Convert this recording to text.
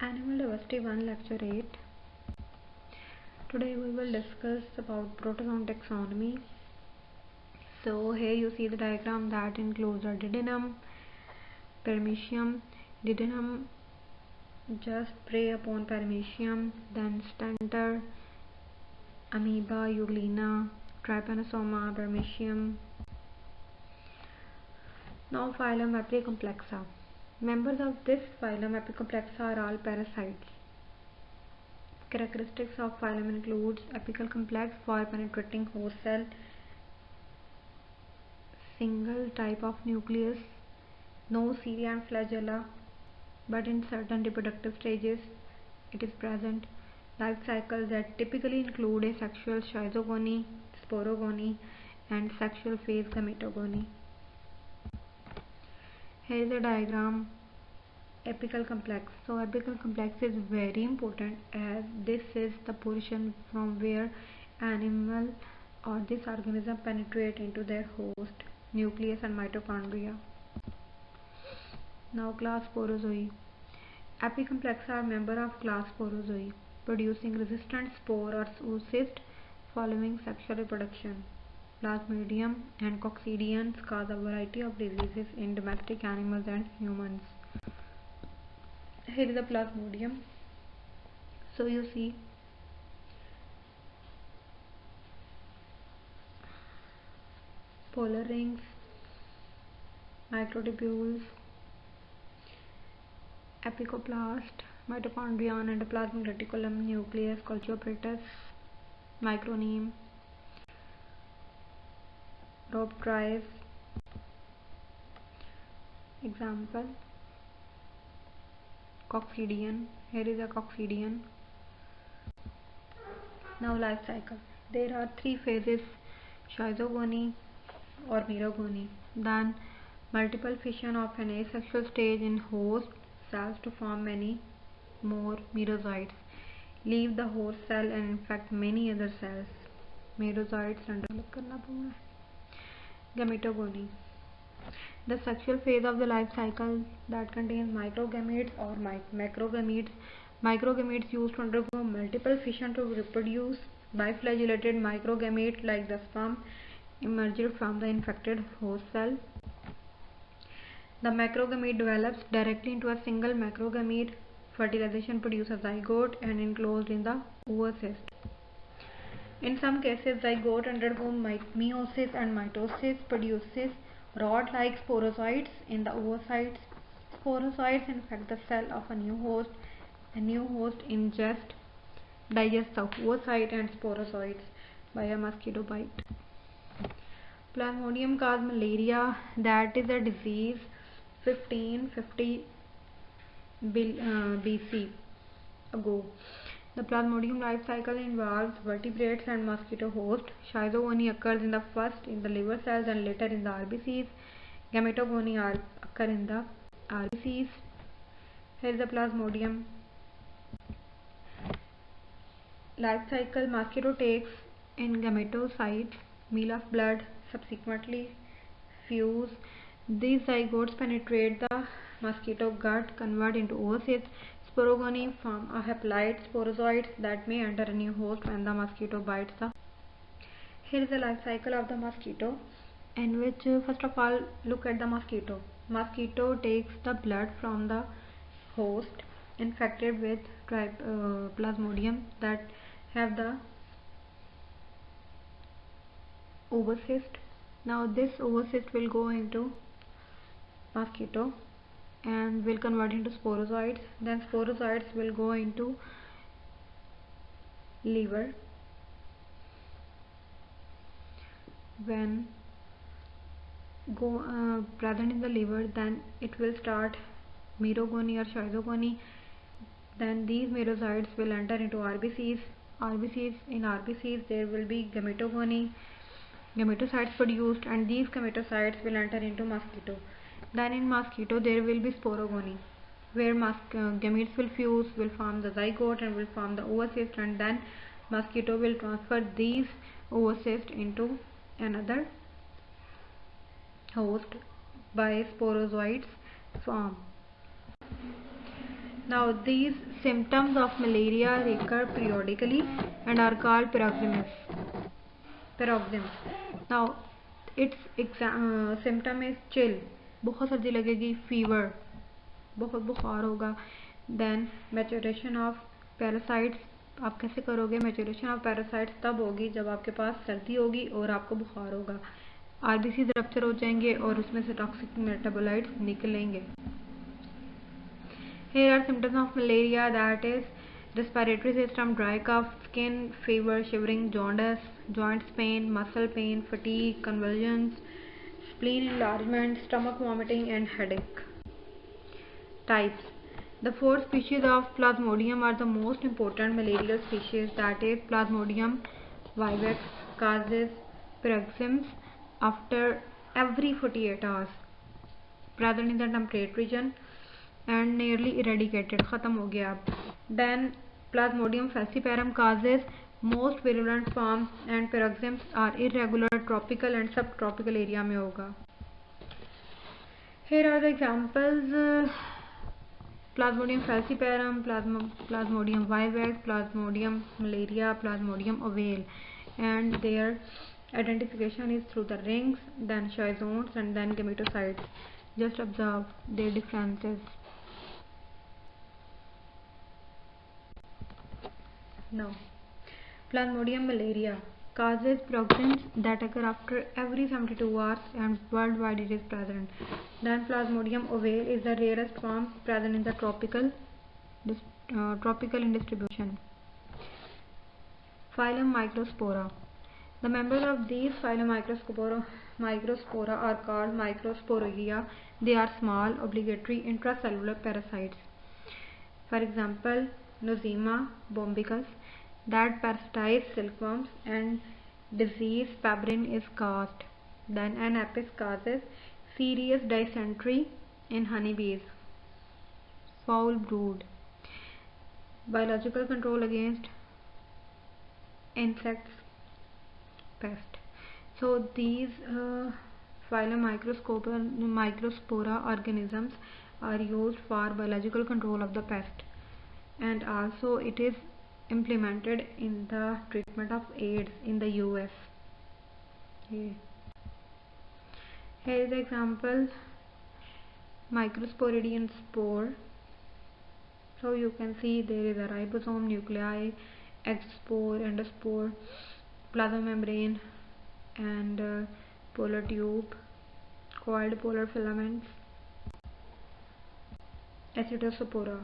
Animal Diversity 1 Lecture 8. Today we will discuss about protozoan taxonomy. So here you see the diagram that includes a Didynum, Paramecium. Didynum just prey upon Paramecium, then Stentor, Amoeba, Euglena, Trypanosoma, Paramecium. Now phylum Apicomplexa. Members of this phylum Apicomplexa are all parasites. Characteristics of phylum includes apical complex for penetrating host cell, single type of nucleus, no cilia and flagella, but in certain reproductive stages it is present. Life cycles that typically include asexual schizogony, sporogony, and sexual phase gametogony. Here is a diagram. Apical complex. So apical complex is very important as this is the portion from where animal or this organism penetrate into their host, nucleus and mitochondria. Now class Sporozoa. Apicomplexa are member of class Sporozoa, producing resistant spore or oocyst following sexual reproduction. Plasmodium and coccidians cause a variety of diseases in domestic animals and humans. Here is the Plasmodium. So you see polar rings, microtubules, apicoplast, mitochondrion, endoplasmic reticulum, nucleus, culture apparatus, microneme, Rhodopteris. Example: coccidian. Here is a coccidian. Now life cycle. There are three phases: schizogony or merogony, then multiple fission of an asexual stage in host cells to form many more merozoites, leave the host cell and infect many other cells. Merozoites gametogony. The sexual phase of the life cycle that contains microgametes or macrogametes. Microgametes used to undergo multiple fission to reproduce. Biflagellated microgamete like the sperm emerged from the infected host cell. The macrogamete develops directly into a single macrogamete. Fertilization produces zygote and enclosed in the oocyst. In some cases, zygote undergo meiosis and mitosis produces rod-like sporozoites in the oocytes. Sporozoites infect the cell of a new host. A new host digests the oocyte and sporozoites by a mosquito bite. Plasmodium caused malaria, that is a disease 1550 BC ago. The Plasmodium life cycle involves vertebrates and mosquito host. Schizogony occurs first in the liver cells and later in the RBCs. Gametogony occur in the RBCs. Here is the Plasmodium life cycle. Mosquito takes in gametocytes, meal of blood, subsequently fuse. These zygotes penetrate the mosquito gut, convert into oocysts. Sporogony form a haploid sporozoites that may enter a new host when the mosquito bites the. Here is the life cycle of the mosquito, in which first of all look at the mosquito. Mosquito takes the blood from the host infected with Plasmodium that have the oocyst. Now this oocyst will go into mosquito and will convert into sporozoites. Then sporozoites will go into liver. When present in the liver, then it will start merogony or schizogony. Then these merozoites will enter into RBCs. In RBCs there will be gametogony, gametocytes produced, and these gametocytes will enter into mosquito. Then in mosquito there will be sporogony, where gametes will fuse, will form the zygote and will form the oocyst, and then mosquito will transfer these oocysts into another host by sporozoites form. Now these symptoms of malaria recur periodically and are called paroxysms. Now, its symptom is chill, बहुत सर्दी लगेगी, fever, बहुत बुखार होगा. Then maturation of parasites. आप कैसे करोगे? maturation of parasites तब होगी जब आपके पास सर्दी होगी और आपको बुखार होगा. RBCs रप्चर हो जाएंगे और उसमें से टॉक्सिक मेटाबोलाइट्स निकलेंगे. Here are symptoms of malaria, that is respiratory system, dry cough, skin, fever, shivering, jaundice, joints pain, muscle pain, fatigue, convulsions, spleen enlargement, stomach vomiting and headache. Types. The 4 species of Plasmodium are the most important malarial species, that is Plasmodium vivax causes paroxysms after every 48 hours, present in the temperate region and nearly eradicated, खत्म हो गया अब. Then Plasmodium falciparum causes most virulent form and paroxysms are irregular, tropical and subtropical area में होगा. Here are the examples. Plasmodium falciparum, Plasmodium vivax, Plasmodium malaria, Plasmodium ovale, and their identification is through the rings, then schizons and then gametocytes. Just observe their differences. Now, Plasmodium malaria causes paroxysms that occur after every 72 hours and worldwide it is present. Then Plasmodium ovale is the rarest form, present in the tropical in distribution. Phylum Microspora. The members of these phylum Microspora are called Microsporidea. They are small, obligatory intracellular parasites. For example, Nosema bombicus that parasitises silkworms and disease peregrine is caused. Then an apis causes serious dysentery in honeybees. Foul brood. Biological control against insects, pest. So these phylum Microspora organisms are used for biological control of the pest, and also it is implemented in the treatment of AIDS in the US. Here is the example, Microsporidian spore. So you can see there is a ribosome, nuclei, egg spore, endospore, plasma membrane and polar tube, coiled polar filaments, Acidospora.